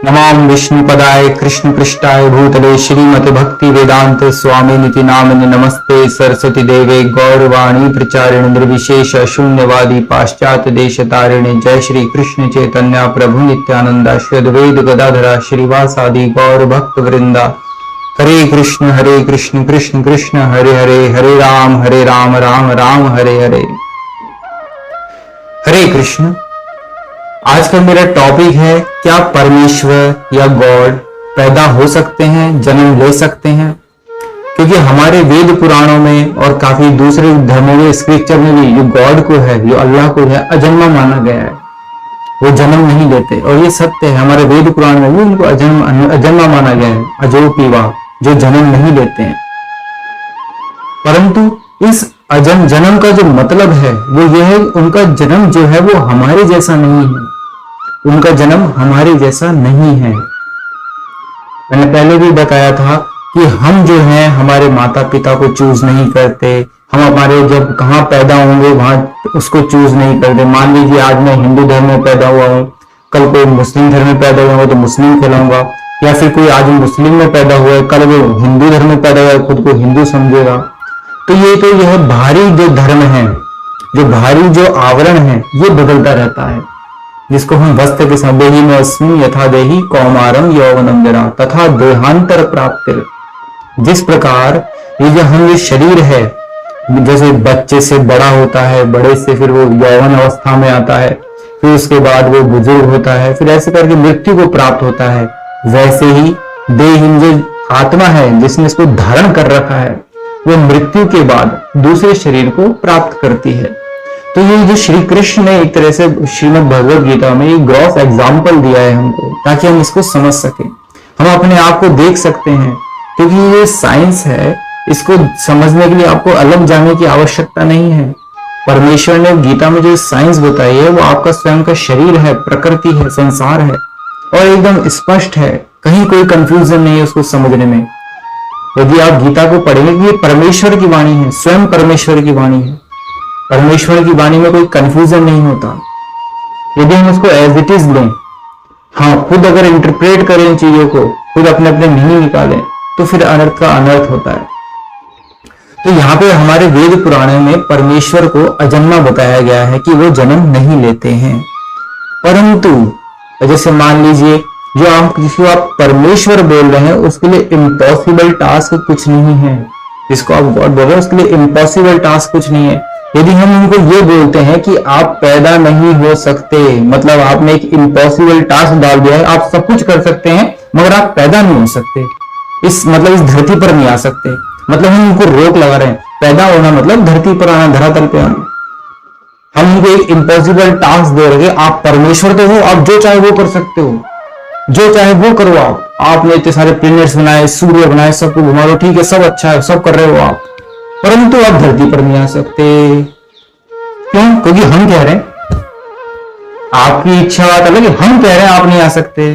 नमामि विष्णुपदाय कृष्णपृष्ठाय भूतले श्रीमते भक्ति वेदांत स्वामी निति नामिने नमस्ते सरस्वती देवे गौरवाणी प्रचारिणे निर्विशेष शून्यवादी पाश्चात्य देश तारिणे। जय श्री कृष्ण चैतन्य प्रभु नित्यानंदा श्री अद्वैत गदाधरा श्रीवासादि गौर भक्त वृंदा। हरे कृष्ण कृष्ण कृष्ण हरे हरे, हरे राम राम राम हरे हरे। हरे कृष्ण। आज का मेरा टॉपिक है, क्या परमेश्वर या गॉड पैदा हो सकते हैं, जन्म ले सकते हैं? क्योंकि हमारे वेद पुराणों में और काफी दूसरे धर्मों में, स्क्रिप्चर में भी जो गॉड को है, जो अल्लाह को है, अजन्मा माना गया है। वो जन्म नहीं लेते और ये सत्य है। हमारे वेद पुराण में भी उनको अजन्मा माना गया है, अजो पीवा, जो जन्म नहीं लेते हैं। परंतु इस जन्म का जो मतलब है वो ये है, उनका जन्म जो है वो हमारे जैसा नहीं है। उनका जन्म हमारे जैसा नहीं है। मैंने पहले भी बताया था कि हम जो हैं हमारे माता पिता को चूज नहीं करते। हम हमारे जब कहाँ पैदा होंगे वहां उसको चूज नहीं करते। मान लीजिए आज मैं हिंदू धर्म में पैदा हुआ हूँ, कल कोई मुस्लिम धर्म में पैदा हुआ तो मुस्लिम कहलाऊंगा, या फिर कोई आज मुस्लिम में पैदा हुआ है, कल वो हिंदू धर्म में पैदा हुआ है, खुद को हिंदू समझेगा। तो यह बाहरी जो धर्म है, जो बाहरी जो आवरण है, ये बदलता रहता है, जिसको हम वस्त्र के साथ देही में अस्मि यथा देही कौमारम यौवनम जरा तथा देहांतर प्राप्ति। जिस प्रकार ये जो हम ये शरीर है, जैसे बच्चे से बड़ा होता है, बड़े से फिर वो यौवन अवस्था में आता है, फिर उसके बाद वो बुजुर्ग होता है, फिर ऐसे करके मृत्यु को प्राप्त होता है, वैसे ही देह जो आत्मा है जिसने इसको धारण कर रखा है, वो मृत्यु के बाद दूसरे शरीर को प्राप्त करती है। तो ये जो श्री कृष्ण ने एक तरह से श्रीमद् भगवद गीता में एक ग्रॉस एग्जाम्पल दिया है हमको, ताकि हम इसको समझ सके, हम अपने आप को देख सकते हैं। क्योंकि ये साइंस है, इसको समझने के लिए आपको अलग जाने की आवश्यकता नहीं है। परमेश्वर ने गीता में जो साइंस बताई है वो आपका स्वयं का शरीर है, प्रकृति है, संसार है, और एकदम स्पष्ट है, कहीं कोई कंफ्यूजन नहीं है उसको समझने में। यदि आप गीता को पढ़ेंगे कि ये परमेश्वर की वाणी है, स्वयं परमेश्वर की वाणी है। परमेश्वर की वाणी में कोई कंफ्यूजन नहीं होता। यदि हम उसको एज इट इज लें, हाँ, खुद अगर इंटरप्रेट करें इन चीजों को, खुद अपने अपने मीनिंग निकालें, तो फिर अनर्थ का अनर्थ होता है। तो यहाँ पे हमारे वेद पुराणों में परमेश्वर को अजन्मा बताया गया है कि वो जन्म नहीं लेते हैं। परंतु जैसे मान लीजिए जिसको आप परमेश्वर बोल रहे हैं, उसके लिए इम्पॉसिबल टास्क कुछ नहीं है। जिसको आप गॉड बोल रहे हैं उसके लिए इम्पॉसिबल टास्क कुछ नहीं है। यदि हम उनको ये बोलते हैं कि आप पैदा नहीं हो सकते, मतलब आपने एक इम्पॉसिबल टास्क डाल दिया है, आप सब कुछ कर सकते हैं मगर आप पैदा नहीं हो सकते, इस धरती पर नहीं आ सकते, मतलब हम उनको रोक लगा रहे हैं। पैदा होना मतलब धरती पर आना, धरातल पे आना। हम उनको एक इम्पॉसिबल टास्क दे रहे हैं, आप परमेश्वर तो हो, आप जो चाहे वो कर सकते हो, जो चाहे वो करो। आपने इतने सारे प्लैनेट्स बनाए, सूर्य बनाए, सबको घुमा दो, ठीक है, सब अच्छा है, सब कर रहे हो आप, परंतु आप धरती पर नहीं आ सकते। क्यों? क्योंकि हम कह रहे हैं, आपकी इच्छा बात अलग है, हम कह रहे हैं आप नहीं आ सकते।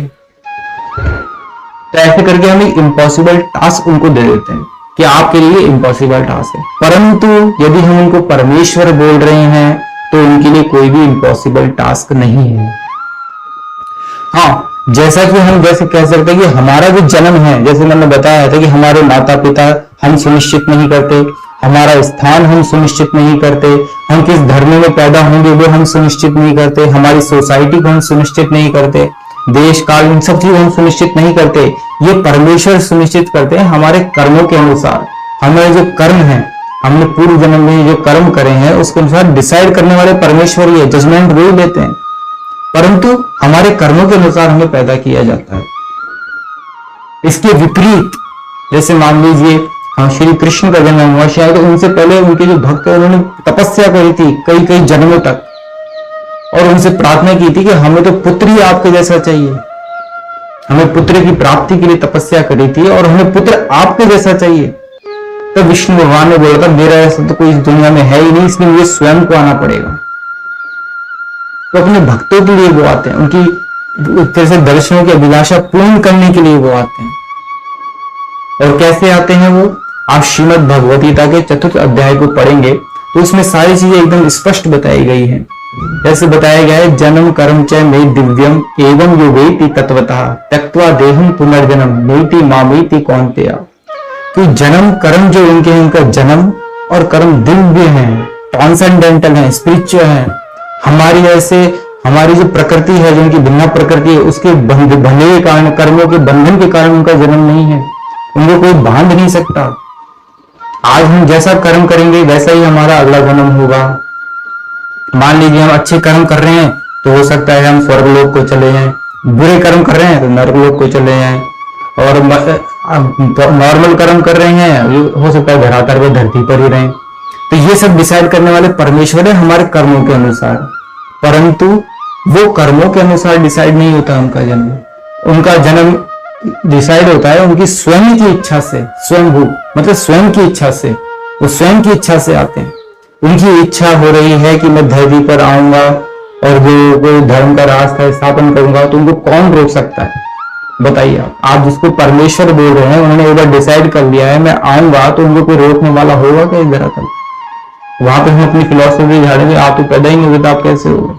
तो ऐसे करके हम एक इम्पॉसिबल टास्क उनको दे देते हैं कि आपके लिए इम्पॉसिबल टास्क है। परंतु यदि हम उनको परमेश्वर बोल रहे हैं तो उनके लिए कोई भी इम्पॉसिबल टास्क नहीं है। हाँ, जैसा कि हम कह सकते हैं कि हमारा जो जन्म है, जैसे मैंने बताया था कि हमारे माता पिता हम सुनिश्चित नहीं करते, हमारा स्थान हम सुनिश्चित नहीं करते, हम किस धर्म में पैदा होंगे वो हम सुनिश्चित नहीं करते, हमारी सोसाइटी को हम सुनिश्चित नहीं करते, देश काल, इन सब चीज हम सुनिश्चित नहीं करते। ये परमेश्वर सुनिश्चित करते हैं हमारे कर्मों के अनुसार। हमारे जो कर्म है, हमने पूर्व जन्म में जो कर्म करे हैं उसके अनुसार डिसाइड करने वाले परमेश्वर ही है, जजमेंट वही लेते हैं। परंतु हमारे कर्मों के अनुसार हमें पैदा किया जाता है। इसके विपरीत, जैसे मान लीजिए श्री कृष्ण का जन्म हुआ, शायद उनसे पहले उनके जो भक्त है उन्होंने तपस्या करी थी कई कई जन्मों तक, और उनसे प्रार्थना की थी कि हमें तो पुत्र ही आपके जैसा चाहिए, हमें पुत्र की प्राप्ति के लिए तपस्या करी थी और हमें पुत्र आपके जैसा चाहिए। तो विष्णु भगवान ने बोला था, मेरा ऐसा तो कोई इस दुनिया में है ही नहीं, इसलिए मुझे स्वयं को आना पड़ेगा। तो अपने भक्तों के लिए वो आते हैं, उनकी तरह से दर्शनों की अभिलाषा पूर्ण करने के लिए वो आते हैं। और कैसे आते हैं वो? आप श्रीमद् भगवद गीता के 4th अध्याय को पढ़ेंगे तो उसमें सारी चीजें एकदम स्पष्ट बताई गई हैं जैसे बताया गया है, जन्म कर्म च मे दिव्यम एवं यो वेति तत्वतः त्यक्त्वा देहम पुनर्जन्म नेति मामेति कौन्तेय। कि जन्म कर्म जो उनके हैं, उनका जन्म और कर्म दिव्य हैं, ट्रांसेंडेंटल हैं, स्पिरिचुअल हैं। हमारी ऐसे हमारी जो प्रकृति है, जो उनकी भिन्न प्रकृति है, उसके बंधने के कारण, कर्मों के बंधन के कारण उनका जन्म नहीं है, उनको कोई बांध नहीं सकता। आज हम जैसा कर्म करेंगे वैसा ही हमारा अगला जन्म होगा। मान लीजिए हम अच्छे कर्म कर रहे हैं तो हो सकता है हम स्वर्गलोक को चले जाएं, बुरे कर्म कर रहे हैं तो नरकलोक को चले जाएं, और नॉर्मल कर्म कर रहे हैं हो सकता है धरातल पे धरती पर ही रहें। तो ये सब डिसाइड करने वाले परमेश्वर है हमारे कर्मों के अनुसार, परंतु वो कर्मों के अनुसार डिसाइड नहीं होता उनका जन्म। उनका जन्म डिसाइड होता है उनकी स्वयं की इच्छा से, स्वयंभू मतलब स्वयं की इच्छा से, वो स्वयं की इच्छा से आते हैं। उनकी इच्छा हो रही है कि मैं धरती पर आऊंगा और जो कोई धर्म का रास्ता स्थापन करूंगा, तो उनको कौन रोक सकता है बताइए। आप जिसको परमेश्वर बोल रहे हैं, उन्होंने एक बार डिसाइड कर लिया है मैं आऊंगा, तो उनको कोई रोकने वाला होगा क्या इस धरातल? वहां पे हम अपनी फिलॉसफी झाड़ेंगे, आप तो पैदा ही नहीं हुए तो आप कैसे होगा?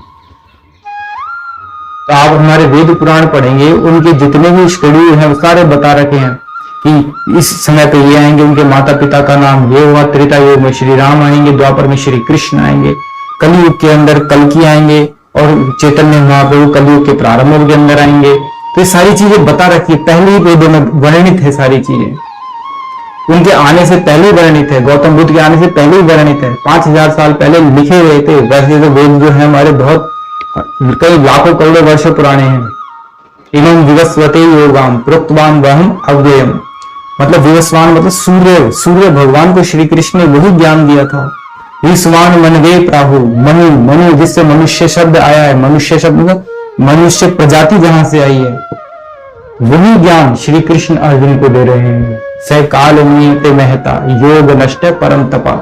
तो आप हमारे वेद पुराण पढ़ेंगे, उनके जितने भी शेड्यूल हैं वो सारे बता रखे हैं कि इस समय पे ये आएंगे, उनके माता पिता का नाम ये हुआ, त्रेता युग में श्री राम आएंगे, द्वापर में श्री कृष्ण आएंगे, कलयुग के अंदर कल्कि आएंगे और चैतन्य महाप्रभु कलयुग के प्रारंभ के अंदर आएंगे। तो ये सारी चीजें बता रखी है, पहले ही वेदों में वर्णित है सारी चीजें, उनके आने से पहले ही वर्णित है, गौतम बुद्ध के आने से पहले ही वर्णित है, 5000 साल पहले लिखे हुए थे। वैसे तो वेद जो है हमारे बहुत कई लाखों करोड़ों वर्ष पुराने हैं। इमं विवस्वते योगाम प्रोक्तवान वहम अव्ययम, मतलब विवस्वान मतलब सूर्य, सूर्य भगवान को श्री कृष्ण ने वही ज्ञान दिया था। विस्वान मनवे प्राहु, मनु, मनु जिससे मनुष्य शब्द आया है, मनुष्य शब्द मतलब मनुष्य प्रजाति जहां से आई है, वही ज्ञान श्री कृष्ण अर्जुन को दे रहे हैं। सह काल नियते महता योग नष्ट परम तपा,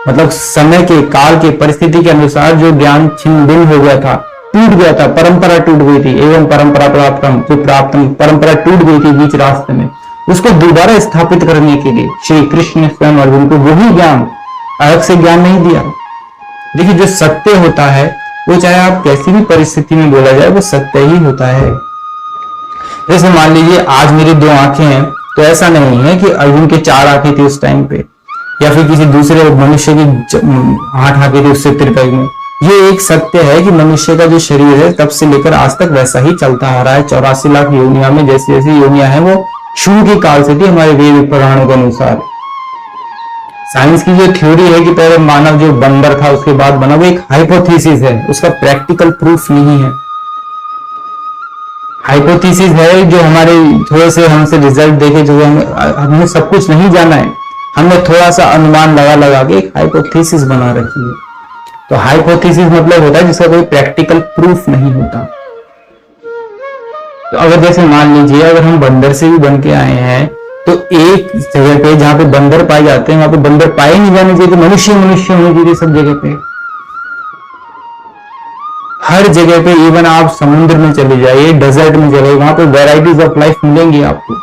मतलब समय के, काल के, परिस्थिति के अनुसार जो ज्ञान छिन्न भिन्न हो गया था, टूट गया था, परंपरा टूट गई थी, एवं परंपरा प्राप्तम, जो प्राप्तम परंपरा टूट गई थी बीच रास्ते में, उसको दोबारा स्थापित करने के लिए श्री कृष्ण ने स्वयं अर्जुन को वही ज्ञान, अलग से ज्ञान नहीं दिया। देखिए जो सत्य होता है वो चाहे आप कैसी भी परिस्थिति में बोला जाए वो सत्य ही होता है। जैसे मान लीजिए आज मेरी 2 आंखें हैं, तो ऐसा नहीं है कि अर्जुन के 4 आंखें थी उस टाइम पे, या फिर किसी दूसरे मनुष्य की 8 आंखें थी उससे त्रिकाल में। ये एक सत्य है कि मनुष्य का जो शरीर है तब से लेकर आज तक वैसा ही चलता आ रहा है। 84 लाख योनिया में जैसी जैसी योनिया है वो शुरू के काल से थी हमारे वेद पुराणों के अनुसार। साइंस की जो थ्योरी है कि पहले मानव जो बंदर था उसके बाद बना, वो एक हाइपोथेसिस है, उसका प्रैक्टिकल प्रूफ नहीं है। हाइपोथेसिस है जो हमारे थोड़े से हमसे रिजल्ट देखे, जो हमने सब कुछ नहीं जाना है, हमने थोड़ा सा अनुमान लगा लगा के एक हाइपोथेसिस बना रखी है। तो हाइपोथेसिस मतलब होता है जिसका कोई प्रैक्टिकल प्रूफ नहीं होता। तो अगर जैसे मान लीजिए अगर हम बंदर से भी बन के आए हैं, तो एक जगह पे जहां पे बंदर पाए जाते हैं वहां पे बंदर पाए नहीं जाने चाहिए, तो मनुष्य मनुष्य होने चाहिए सब जगह पे, हर जगह पे। इवन आप समुद्र में चले जाइए, डेजर्ट में चले, वहां पे वेराइटीज ऑफ लाइफ मिलेंगी आपको,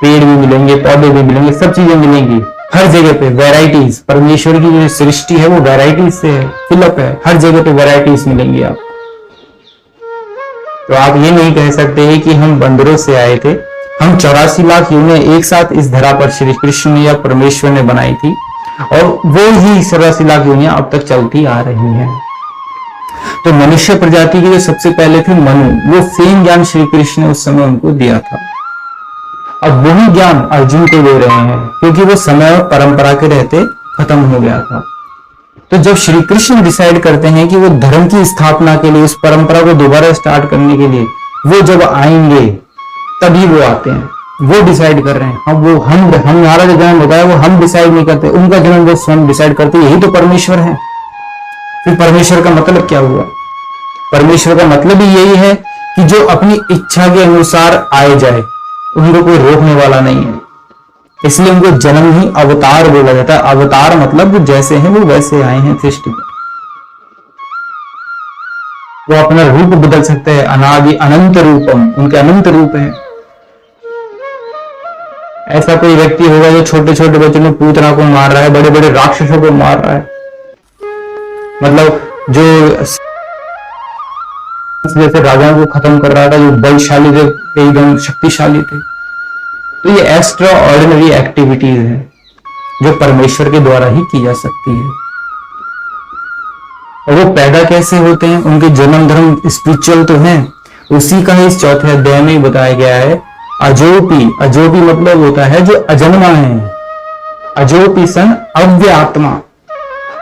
पेड़ भी मिलेंगे, पौधे भी मिलेंगे, सब चीजें मिलेंगी हर जगह पे। वेराइटीज, परमेश्वर की जो सृष्टि है वो वेराइटीज से है, फिलअप है, हर जगह पे वेराइटीज मिलेंगी आपको। तो आप ये नहीं कह सकते कि हम बंदरों से आए थे। हम 84 लाख योनियां एक साथ इस धरा पर श्री कृष्ण ने या परमेश्वर ने बनाई थी, और वो ही 84 लाख योनियां अब तक चलती आ रही हैं। तो मनुष्य प्रजाति के जो सबसे पहले थे मनु, वो सेम ज्ञान श्री कृष्ण ने उस समय उनको दिया था। अब वही ज्ञान अर्जुन को दे रहे हैं, क्योंकि वो समय और परंपरा के रहते खत्म हो गया था। तो जब श्री कृष्ण डिसाइड करते हैं कि वो धर्म की स्थापना के लिए, उस परंपरा को दोबारा स्टार्ट करने के लिए वो जब आएंगे, तभी वो आते हैं, वो डिसाइड कर रहे हैं। अब वो हमारा जो जन्म होता है वो हम डिसाइड नहीं करते, उनका जन्म वो स्वयं डिसाइड करते, यही तो परमेश्वर है। फिर परमेश्वर का मतलब क्या हुआ? परमेश्वर का मतलब ही यही है कि जो अपनी इच्छा के अनुसार आए जाए, उनको कोई रोकने वाला नहीं है। इसलिए उनको जन्म ही अवतार बोला जाता है। अवतार मतलब वो जैसे हैं वो वैसे आए हैं सृष्टि पर, वो अपना रूप बदल सकते हैं। अनादि अनंत रूपम, उनके अनंत रूप है। ऐसा कोई व्यक्ति होगा जो छोटे छोटे बच्चों में पूतना को मार रहा है, बड़े बड़े राक्षसों को मार रहा है, मतलब जो जैसे राजाओं को खत्म कर रहा था, जो बलशाली थे, एकदम शक्तिशाली थे। तो ये एक्स्ट्रा ऑर्डिनरी एक्टिविटीज है जो परमेश्वर के द्वारा ही की जा सकती है। और वो पैदा कैसे होते हैं, उनके जन्म धर्म स्पिरिचुअल तो है, उसी का ही इस चौथे अध्याय में बताया गया है। अजोपी, अजोपी मतलब होता है जो अजन्मा है, अजोपी सन अव्य आत्मा,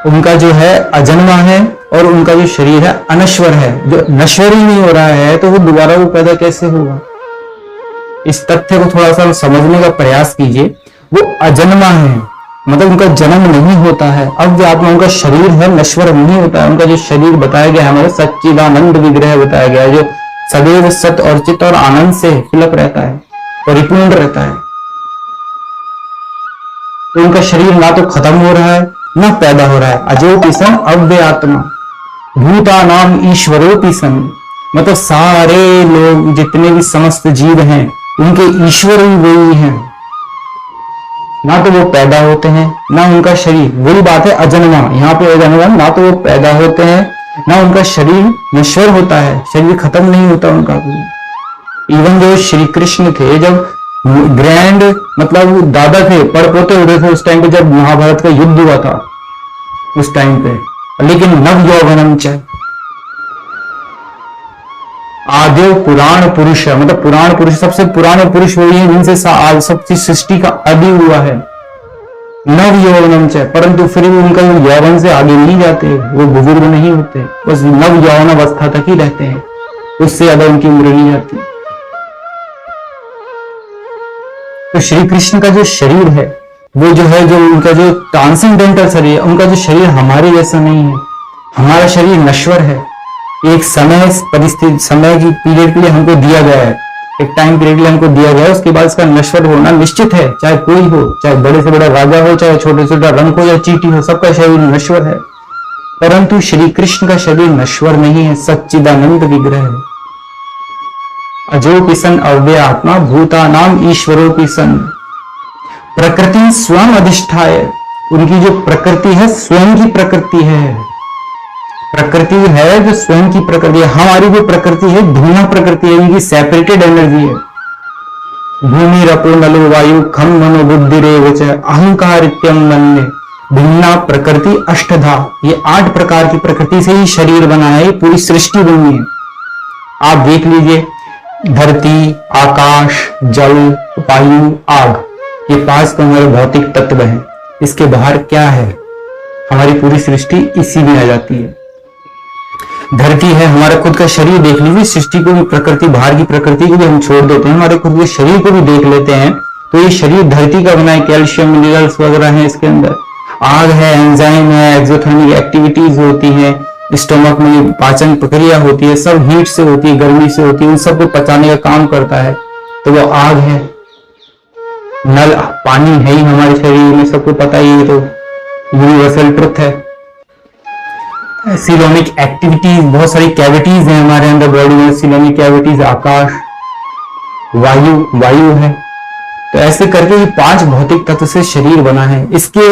उनका जो है अजन्मा है और उनका जो शरीर है अनश्वर है, जो नश्वर ही नहीं हो रहा है, तो वो दोबारा वो पैदा कैसे होगा। इस तथ्य को थोड़ा सा समझने का प्रयास कीजिए। वो अजन्मा है मतलब उनका जन्म नहीं होता है, अव्य आत्मा, उनका शरीर है नश्वर नहीं होता है। उनका जो शरीर बताया गया है हमारे सच्चिदानंद विग्रह बताया गया है, जो सदैव सत्य और चित्त और आनंद से फिलप रहता है, परिपूर्ण रहता है। तो उनका शरीर ना तो खत्म हो रहा है ना पैदा हो रहा है। अजोपि सन अव्य आत्मा भूता नाम ईश्वरोपि सन, मतलब सारे लोग जितने भी समस्त जीव हैं उनके ईश्वर ही वही हैं। ना तो वो पैदा होते हैं ना उनका शरीर, वही बात है अजन्मा, यहाँ पे अजन्मा, ना तो वो पैदा होते हैं ना उनका शरीर नश्वर होता है, शरीर खत्म नहीं होता उनका। इवन जो श्री कृष्ण थे, जब ग्रैंड मतलब दादा थे, पड़पोते होते थे उस टाइम पे जब महाभारत का युद्ध हुआ था उस टाइम पे, लेकिन नव यौवनम च आदेव पुराण पुरुष है, मतलब पुराण पुरुष सबसे पुराने पुरुष वही है जिनसे सबकी सृष्टि का आदि हुआ है। नव यौवनम च, परंतु फिर भी उनका यौवन से आगे नहीं जाते, वो बुजुर्ग नहीं होते, बस नव यौवन अवस्था तक ही रहते हैं, उससे ज्यादा उनकी उम्र नहीं जाती। तो श्री कृष्ण का जो शरीर है वो जो है, जो उनका जो ट्रांसेंडेंटल शरीर है, उनका जो शरीर हमारे जैसा नहीं है। हमारा शरीर नश्वर है, एक समय परिस्थिति, समय की पीरियड के लिए हमको दिया गया है, एक टाइम पीरियड के लिए हमको दिया गया है, उसके बाद इसका नश्वर होना निश्चित है। चाहे कोई हो, चाहे बड़े से बड़ा राजा हो, चाहे छोटे से छोटा रंग हो या चींटी हो, सबका शरीर नश्वर है। परंतु श्री कृष्ण का शरीर नश्वर नहीं है, सच्चिदानंद विग्रह है। अजोपि सन अव्यय आत्मा भूता नाम ईश्वरोपि सन, प्रकृति स्वयं अधिष्ठाय, उनकी जो प्रकृति है स्वयं की प्रकृति है, प्रकृति है जो स्वयं की प्रकृति है। हमारी जो प्रकृति है भिन्न प्रकृति है, इनकी सेपरेटेड एनर्जी है। भूमि रपो नलो वायु खम मनो बुद्धि रेवच अहंकार इत्यम मन्य भिन्ना प्रकृति अष्टधा, ये 8 प्रकार की प्रकृति से ही शरीर बना है, पूरी सृष्टि बनी है। आप देख लीजिए, धरती, आकाश, जल, वायु, आग, ये 5 तो हमारे भौतिक तत्व हैं। इसके बाहर क्या है, हमारी पूरी सृष्टि इसी में आ जाती है। धरती है, हमारा खुद का शरीर देख लीजिए, सृष्टि को भी, प्रकृति, बाहर की प्रकृति को भी हम छोड़ देते हैं, हमारे खुद के शरीर को भी देख लेते हैं, तो ये शरीर धरती का बना है, कैल्शियम मिनरल्स वगैरह हैं इसके अंदर। आग है, एंजाइम है, एक्सोथर्मिक एक्टिविटीज होती है, स्टोमक में पाचन प्रक्रिया होती है, सब हीट से होती है, गर्मी से होती है, उन सबको पचाने का काम करता है, तो वो आग है। नल, पानी है ही हमारे शरीर में, सबको पता ही है, तो यूनिवर्सल ट्रुथ है। सिलोमिक एक्टिविटीज, बहुत सारी कैविटीज हैं हमारे अंदर बॉडी में, सिलोमिक कैविटीज, आकाश, वायु, वायु है। तो ऐसे करके ये 5 भौतिक तत्व से शरीर बना है। इसके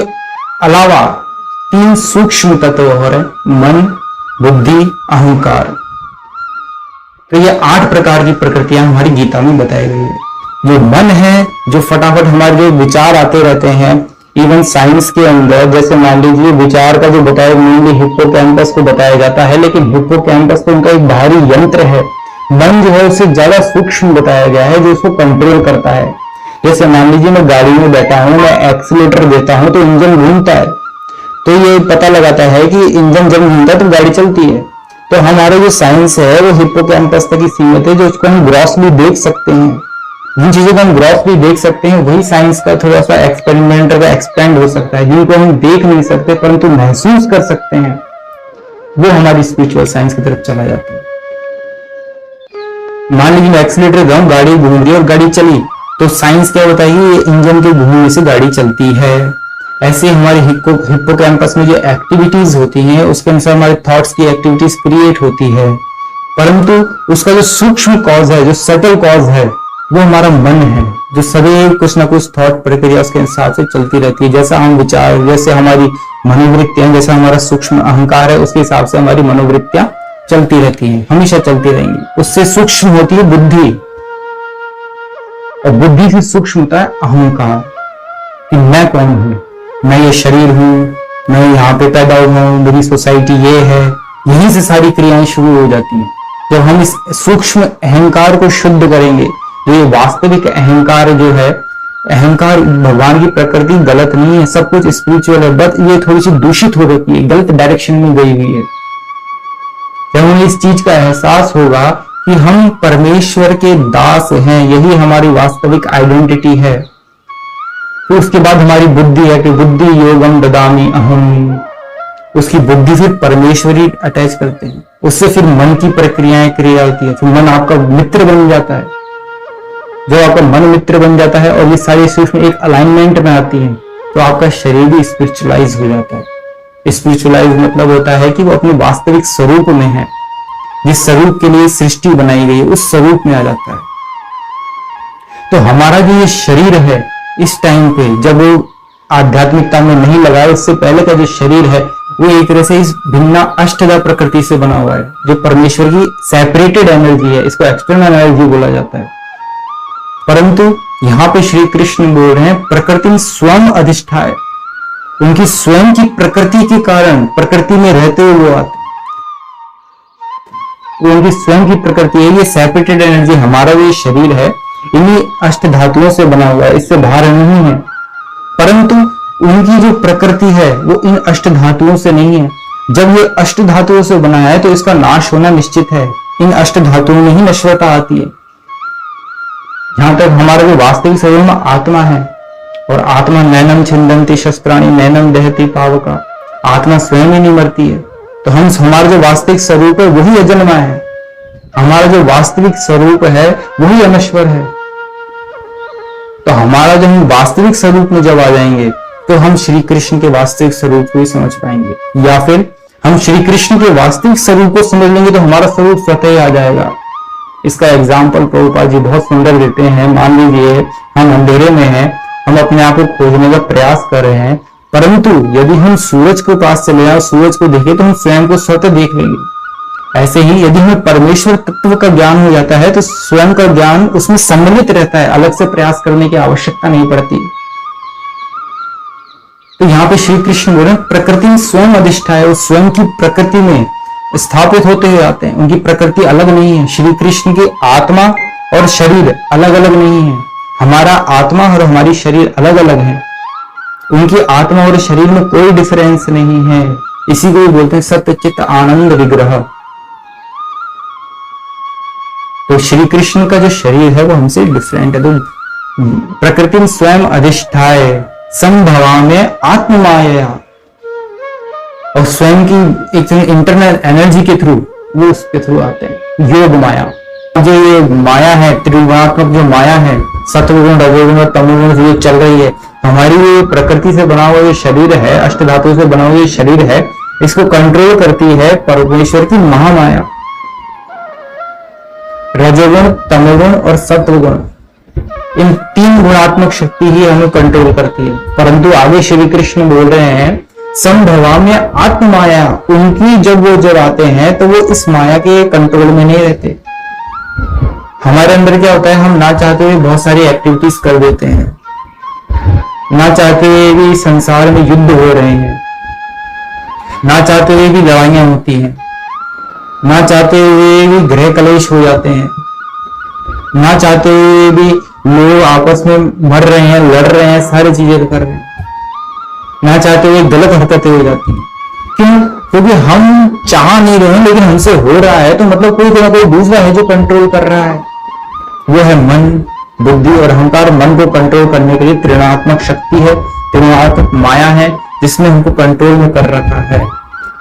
अलावा 3 सूक्ष्म तत्व और है, मन, बुद्धि, अहंकार। तो ये 8 प्रकार की प्रकृतियां हमारी गीता में बताई गई है। जो मन है, जो फटाफट हमारे जो विचार आते रहते हैं, इवन साइंस के अंदर जैसे मान लीजिए विचार का जो बताया मेनली हिप्पोकैम्पस को बताया जाता है, लेकिन हिप्पोकैम्पस तो उनका एक बाहरी यंत्र है। मन जो है उससे ज्यादा सूक्ष्म बताया गया है, जो उसको कंट्रोल करता है। जैसे मान लीजिए मैं गाड़ी में बैठा हूं, मैं एक्सीलेटर देता हूं तो इंजन घूमता है, तो ये पता लगाता है कि इंजन जब घूमता है तो गाड़ी चलती है। तो हमारे जो साइंस है वो हिप्पोकैम्पस तक ही सीमित है, जो उसको हम ग्रॉसली देख सकते हैं। जिन चीजों को हम ग्रॉसली देख सकते हैं वही साइंस का थोड़ा सा एक्सपेरिमेंट का एक्सपेंड हो सकता है। जिनको हम देख नहीं सकते परंतु महसूस कर सकते हैं, वो हमारी स्पिरिचुअल साइंस की तरफ चला जाता है। मान लीजिए मैं एक्सीलेटर दे रहा हूं, गाड़ी घूम रही है और गाड़ी चली, तो साइंस क्या बताएगी, इंजन के घूमने से गाड़ी चलती है। ऐसे हमारे हिप्पोकैम्पस में जो एक्टिविटीज होती हैं उसके अनुसार हमारे थॉट्स की एक्टिविटीज क्रिएट होती है, परंतु उसका जो सूक्ष्म कॉज है, जो सटल कॉज है, वो हमारा मन है, जो सदैव कुछ ना कुछ थॉट प्रक्रिया उसके हिसाब से चलती रहती है। जैसा हम विचार, जैसे हमारी मनोवृत्तियां, जैसा हमारा सूक्ष्म अहंकार है, उसके हिसाब से हमारी मनोवृत्तियां चलती रहती हैं, हमेशा चलती रहेंगी। उससे सूक्ष्म होती है बुद्धि, और बुद्धि से सूक्ष्म होता है अहंकार, कि मैं कौन हूं, मैं ये शरीर हूं, मैं यहाँ पे पैदा हुआ हूं, मेरी सोसाइटी ये है। यहीं से सारी क्रियाएं शुरू हो जाती हैं। जब हम इस सूक्ष्म अहंकार को शुद्ध करेंगे, तो ये वास्तविक अहंकार जो है, अहंकार, भगवान की प्रकृति गलत नहीं है, सब कुछ स्पिरिचुअल है, बट ये थोड़ी सी दूषित हो रखी है, गलत डायरेक्शन में गई हुई है। जब हमें इस चीज का एहसास होगा कि हम परमेश्वर के दास हैं, यही हमारी वास्तविक आइडेंटिटी है, तो उसके बाद हमारी बुद्धि है कि बुद्धि योगम ददामि अहम, उसकी बुद्धि फिर परमेश्वरी अटैच करते हैं, उससे फिर मन की प्रक्रियाएं क्रिया होती है, फिर मन आपका मित्र बन जाता है। जब आपका मन मित्र बन जाता है और ये सारी सूक्ष्म एक अलाइनमेंट में आती है, तो आपका शरीर भी स्पिरिचुअलाइज हो जाता है। स्पिरिचुअलाइज मतलब होता है कि वो अपने वास्तविक स्वरूप में है, जिस स्वरूप के लिए सृष्टि बनाई गई है, उस स्वरूप में आ जाता है। तो हमारा जो ये शरीर है, इस टाइम पे जब वो आध्यात्मिकता में नहीं लगा है, उससे पहले का जो शरीर है, वो एक तरह से इस भिन्ना अष्टधा प्रकृति से बना हुआ है, जो परमेश्वर की सेपरेटेड एनर्जी है। इसको एक्सटर्नल एनर्जी बोला जाता है। परंतु यहाँ पे श्री कृष्ण बोल रहे हैं प्रकृति स्वयं अधिष्ठाय, उनकी स्वयं की प्रकृति के कारण, प्रकृति में रहते हुए वो आते, वो उनकी स्वयं की प्रकृति है। ये सेपरेटेड एनर्जी, हमारा जो शरीर है, इन्हीं अष्ट धातुओं से बना हुआ है, इससे बाहर नहीं है। परंतु उनकी जो प्रकृति है वो इन अष्ट धातुओं से नहीं है। जब ये अष्ट धातुओं से बना है, तो इसका नाश होना निश्चित है। इन अष्ट धातुओं में ही नश्वरता आती है। जहां तक हमारा जो वास्तविक स्वरूप में आत्मा है, और आत्मा नैनम छिंदंती शस्त्राणी नैनम दहती पावका, आत्मा स्वयं ही नहीं मरती है। तो हमारा जो वास्तविक स्वरूप है वही अजन्मा है, हमारा जो वास्तविक स्वरूप है वही अनश्वर है। तो हमारा जब हम वास्तविक स्वरूप में जब आ जाएंगे, तो हम श्री कृष्ण के वास्तविक स्वरूप को ही समझ पाएंगे, या फिर हम श्री कृष्ण के वास्तविक स्वरूप को समझ लेंगे तो हमारा स्वरूप स्वतः ही आ जाएगा। इसका एग्जाम्पल प्रभुपाद जी बहुत सुंदर देते हैं। मान लीजिए हम अंधेरे में हैं, हम अपने आप को खोजने का प्रयास कर रहे हैं, परंतु यदि हम सूरज के पास चले जाए, सूरज को देखें, तो हम स्वयं को स्वतः देख लेंगे। ऐसे ही यदि हमें परमेश्वर तत्व का ज्ञान हो जाता है, तो स्वयं का ज्ञान उसमें सम्मिलित रहता है, अलग से प्रयास करने की आवश्यकता नहीं पड़ती। तो यहाँ पे श्री कृष्ण बोल रहे हैं प्रकृति स्वयं अधिष्ठा है, उस स्वयं की प्रकृति में स्थापित होते हुए आते हैं। उनकी प्रकृति अलग नहीं है। श्री कृष्ण की आत्मा और शरीर अलग अलग नहीं है। हमारा आत्मा और हमारी शरीर अलग अलग है। उनकी आत्मा और शरीर में कोई डिफरेंस नहीं है। इसी को बोलते हैं सत्य चित्त आनंद विग्रह। तो श्री कृष्ण का जो शरीर है वो हमसे डिफरेंट है। तो प्रकृति स्वयं अधिष्ठाय संभवा में आत्ममाया, और स्वयं की एक इंटरनल एनर्जी के थ्रू वो उसके थ्रू आते हैं। योग माया, जो ये माया है, त्रिगुणात्मक जो माया है, सत्वगुण रजोगुण और तमोगुण जो चल रही है, हमारी ये प्रकृति से बना हुआ ये शरीर है, अष्ट धातुओं से बना हुआ ये शरीर है, इसको कंट्रोल करती है परमेश्वर की महामाया। रजोगुण, तमोगुण और सत्वगुण, इन तीन गुणात्मक शक्ति ही हमें कंट्रोल करती है। परंतु आगे श्री कृष्ण बोल रहे हैं संभवा में आत्ममाया, उनकी जब वो जब आते हैं तो वो इस माया के कंट्रोल में नहीं रहते। हमारे अंदर क्या होता है, हम ना चाहते हुए बहुत सारी एक्टिविटीज कर देते हैं, ना चाहते हुए भी संसार में युद्ध हो रहे हैं, ना चाहते हुए भी लड़ाइयां होती हैं, ना चाहते हुए भी गृह कलेश हो जाते हैं, ना चाहते हुए भी लोग आपस में मर रहे हैं, लड़ रहे हैं, सारी चीजें कर रहे हैं, ना चाहते हुए गलत हरकतें हो जाती हैं। क्यों? क्योंकि हम चाह नहीं रहे हैं, लेकिन हमसे हो रहा है, तो मतलब कोई ना कोई दूसरा है जो कंट्रोल कर रहा है। वो है मन, बुद्धि और अहंकार। मन को कंट्रोल करने के लिए त्रिगुणात्मक शक्ति है, त्रिगुणात्मक माया है, जिसने हमको कंट्रोल में कर रखा है।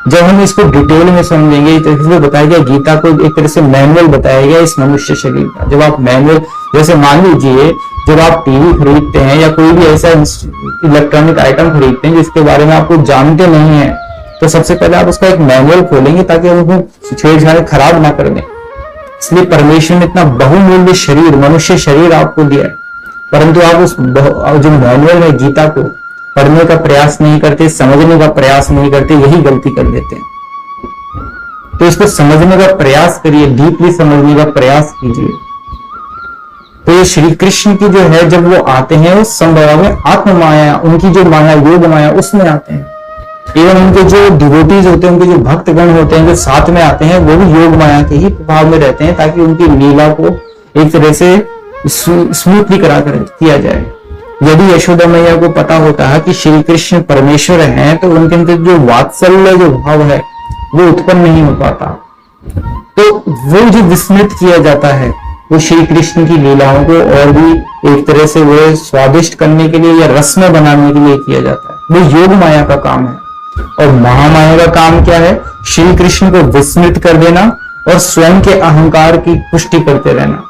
जब हम इसको डिटेल में समझेंगे, तो इसमें बताया गया, गीता को एक तरह से मैनुअल बताया गया इस मनुष्य शरीर का। जब आप मैनुअल, जैसे मान लीजिए जब आप टीवी खरीदते हैं या कोई भी ऐसा इलेक्ट्रॉनिक आइटम खरीदते हैं जिसके बारे में आपको जानते नहीं है, तो सबसे पहले आप उसका एक मैनुअल खोलेंगे ताकि उसको छेड़छाड़ खराब ना कर दें। इसलिए परमेश्वर ने इतना बहुमूल्य शरीर, मनुष्य शरीर आपको दिया है, परंतु आप उस जो मैनुअल है गीता को पढ़ने का प्रयास नहीं करते, समझने का प्रयास नहीं करते, यही गलती कर देते हैं। तो इसको समझने का प्रयास करिए, डीपली समझने का प्रयास कीजिए। तो ये श्री कृष्ण की जो है, जब वो आते हैं उस संभव में आत्म माया, उनकी जो माया योग माया उसमें आते हैं। एवं उनके जो डिवोटीज होते हैं, उनके जो भक्तगण होते हैं जो साथ में आते हैं, वो भी योग माया के ही प्रभाव में रहते हैं, ताकि उनकी लीला को एक तरह से स्मूथली करा कर किया जाए। यदि यशोदा मैया को पता होता है कि श्री कृष्ण परमेश्वर हैं, तो उनके अंदर जो वात्सल्य जो भाव है वो उत्पन्न नहीं हो पाता। तो वो जो विस्मृत किया जाता है, वो श्री कृष्ण की लीलाओं को और भी एक तरह से वो स्वादिष्ट करने के लिए या रसमय बनाने के लिए किया जाता है। वो योग माया का काम है। और महामाया का काम क्या है? श्री कृष्ण को विस्मृत कर देना और स्वयं के अहंकार की पुष्टि करते रहना,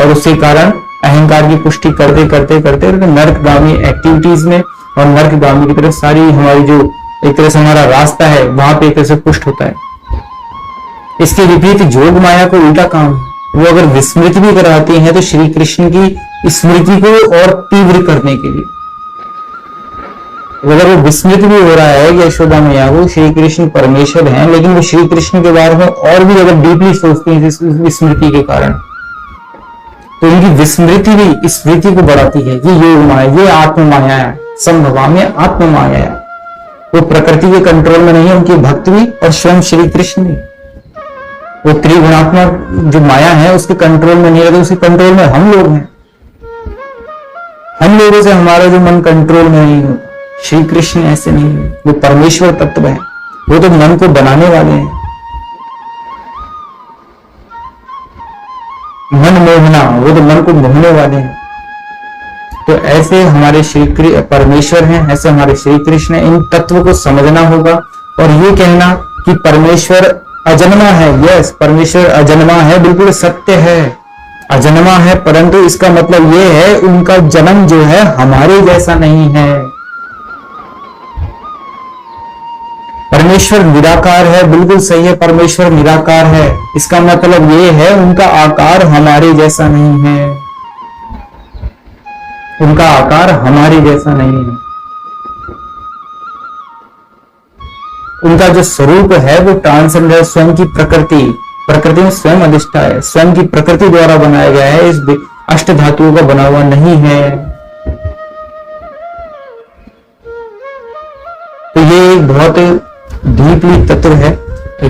और उसके कारण अहंकार की पुष्टि करते करते करते नरकगामी एक्टिविटीज में और नरकगामी की तरफ सारी हमारी जो एक तरह से हमारा रास्ता है वहां पे एक तरह से पुष्ट होता है। इसके विपरीत योग माया को उल्टा काम है, वो अगर विस्मृति भी कराती है तो श्री कृष्ण की स्मृति को और तीव्र करने के लिए। अगर वो विस्मृत भी हो रहा है कि यशोदा मैया वो श्री कृष्ण परमेश्वर हैं, लेकिन वो श्री कृष्ण के बारे में और भी अगर डीपली सोचती है इस विस्मृति के कारण, तो उनकी विस्मृति भी स्मृति को बढ़ाती है। ये योग माया, ये आत्म माया है, संभवा में आत्म माया है। वो प्रकृति के कंट्रोल में नहीं है, उनकी भक्त भी और स्वयं श्री कृष्ण भी। वो त्रिगुणात्मक जो माया है उसके कंट्रोल में नहीं रहता, उसके कंट्रोल में हम लोग हैं। हम लोगों से हमारा जो मन कंट्रोल में नहीं होता। श्री कृष्ण ऐसे नहीं है, वो परमेश्वर तत्व है, वो तो मन को बनाने वाले हैं। मन मोहना, वो तो मन को मोहने वाले हैं। तो ऐसे हमारे श्री परमेश्वर हैं, ऐसे हमारे श्री कृष्ण हैं। इन तत्व को समझना होगा। और ये कहना कि परमेश्वर अजन्मा है, यस परमेश्वर अजन्मा है, बिल्कुल सत्य है, अजन्मा है, परंतु इसका मतलब ये है उनका जन्म जो है हमारे जैसा नहीं है। परमेश्वर निराकार है, बिल्कुल सही है, परमेश्वर निराकार है, इसका मतलब ये है उनका आकार हमारे जैसा नहीं है, उनका आकार हमारे जैसा नहीं है। उनका जो स्वरूप है वो ट्रांसेंड है, स्वयं की प्रकृति में स्वयं अधिष्ठा है, स्वयं की प्रकृति द्वारा बनाया गया है, इस अष्ट धातुओं का बना हुआ नहीं है। तो ये एक बहुत डीपली तत्व है।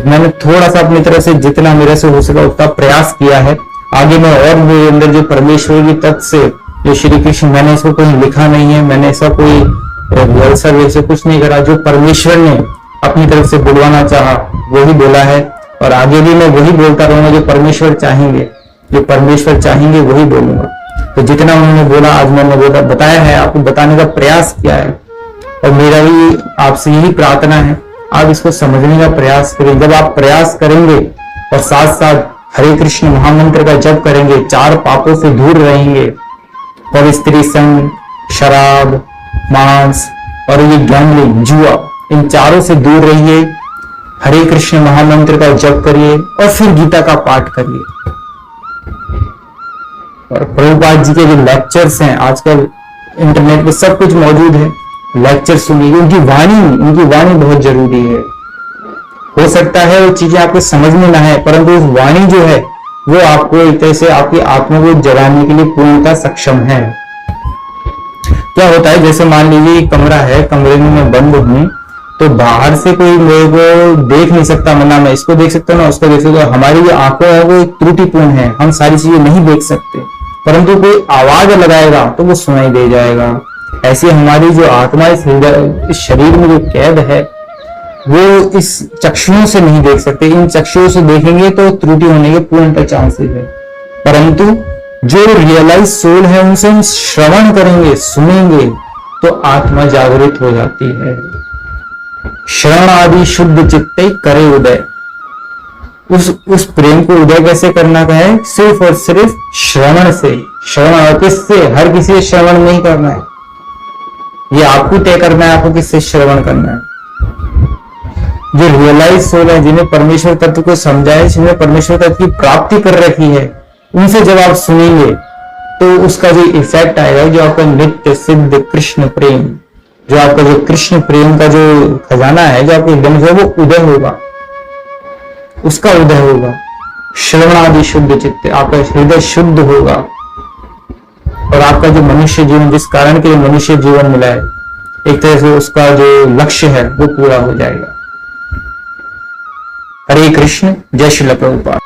मैंने थोड़ा सा अपनी तरफ से जितना मेरे से हो सका उतना प्रयास किया है। आगे मैं और मेरे अंदर जो परमेश्वर की तत्व से जो श्री कृष्ण, मैंने इसको कहीं लिखा नहीं है, मैंने ऐसा कोई रिहर्सल वैसे कुछ नहीं करा। जो परमेश्वर ने अपनी तरफ से बुलवाना चाहा वही बोला है, और आगे भी मैं वही बोलता रहूंगा। जो परमेश्वर चाहेंगे, जो परमेश्वर चाहेंगे वही बोलूंगा। तो जितना उन्होंने बोला आज मैंने बताया है, आपको बताने का प्रयास किया है। और मेरा भी आपसे यही प्रार्थना है, आप इसको समझने का प्रयास करें। जब आप प्रयास करेंगे और साथ साथ हरे कृष्ण महामंत्र का जप करेंगे, 4 पापों से दूर रहेंगे, और स्त्री संग, शराब, मांस और ये गैम्बलिंग, जुआ, इन चारों से दूर रहिए। हरे कृष्ण महामंत्र का जप करिए और फिर गीता का पाठ करिए। और प्रभुपाद जी के जो लेक्चर्स हैं आजकल इंटरनेट पे सब कुछ मौजूद है, लेक्चर सुनिए। उनकी वाणी बहुत जरूरी है। हो सकता है वो चीजें आपको समझ में ना है, परंतु उस वाणी जो है वो आपको एक तरह से आपकी आत्मा को जगाने के लिए पूर्णतः सक्षम है। क्या होता है, जैसे मान लीजिए कमरा है, कमरे में मैं बंद हूं, तो बाहर से कोई मेरे को देख नहीं सकता, ना मैं इसको देख सकता हूँ ना उसको देख सकता हूँ। हमारी जो आंखें है वो त्रुटिपूर्ण है, हम सारी चीजें नहीं देख सकते, परंतु कोई आवाज लगाएगा तो वो सुनाई दे जाएगा। ऐसे हमारी जो आत्मा इस शरीर में जो कैद है वो इस चक्षुओं से नहीं देख सकते। इन चक्षुओं से देखेंगे तो त्रुटि होने के पूर्णतः चांसेस है, परंतु जो रियलाइज सोल है उनसे हम श्रवण करेंगे, सुनेंगे, तो आत्मा जागृत हो जाती है। श्रवण आदि शुद्ध चित्ते करे उदय। उस प्रेम को उदय कैसे करना है? सिर्फ और सिर्फ श्रवण से। श्रवण किससे? हर किसी से श्रवण नहीं करना है, ये आपको तय करना है आपको किससे श्रवण करना है। जो रियलाइज सोल है, जिन्हें परमेश्वर तत्व को समझा है, जिन्हें परमेश्वर तत्व की प्राप्ति कर रखी है, उनसे जब आप सुनेंगे तो उसका जो इफेक्ट आएगा, जो आपका नित्य सिद्ध कृष्ण प्रेम, जो आपका जो कृष्ण प्रेम का जो खजाना है, जो आपके हृदय में, वो उदय होगा, उसका उदय होगा। श्रवणादि शुद्ध चित्त, आपका हृदय शुद्ध होगा और आपका जो मनुष्य जीवन, जिस कारण के लिए मनुष्य जीवन मिला है, एक तरह से उसका जो लक्ष्य है वो पूरा हो जाएगा। हरे कृष्ण, जय श्रील प्रभुपाद।